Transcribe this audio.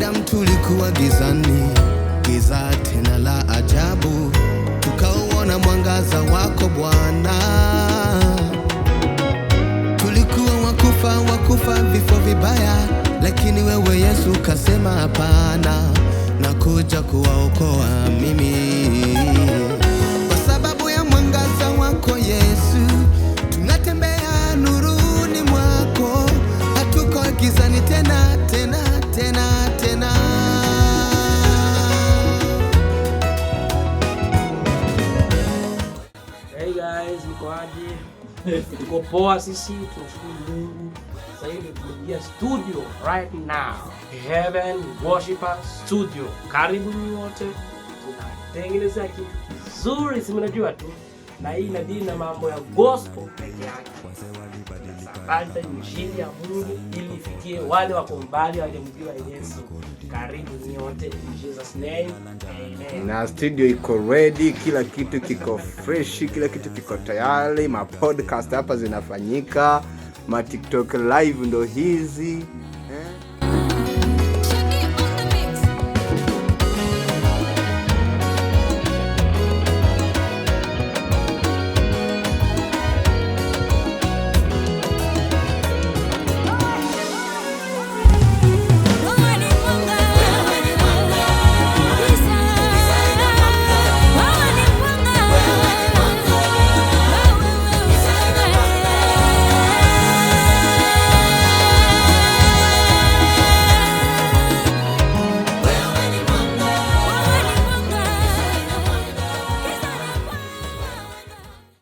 Adam tulikuwa gizani, giza tena la ajabu, tukauona mwangaza wako Bwana. Tulikuwa wakufa vifo vibaya, lakini wewe Yesu kasema hapana, nakuja kuwaokoa mimi. Kwa sababu ya mwangaza wako Yesu, tunatembea nuruni mwako, hatuko gizani tena tena tena tena. Hey guys, mko aje? Tuko poa sisi, tunashukuru Mungu. Sasa hivi tumeingia studio right now. Heaven Worshipers Studio. Karibu wote. Tunatengeneza kitu kizuri, si mnajua tu. Na hii inadili na mambo ya gospel peke yake. Sambaza injili ya Mungu ili ifikie wale wako mbali hawajamjua Yesu. Karibu nyote in Jesus name. Amen. Na studio iko ready, kila kitu kiko fresh, kila kitu kiko tayari, ma podcast hapa zinafanyika, ma TikTok live ndo hizi.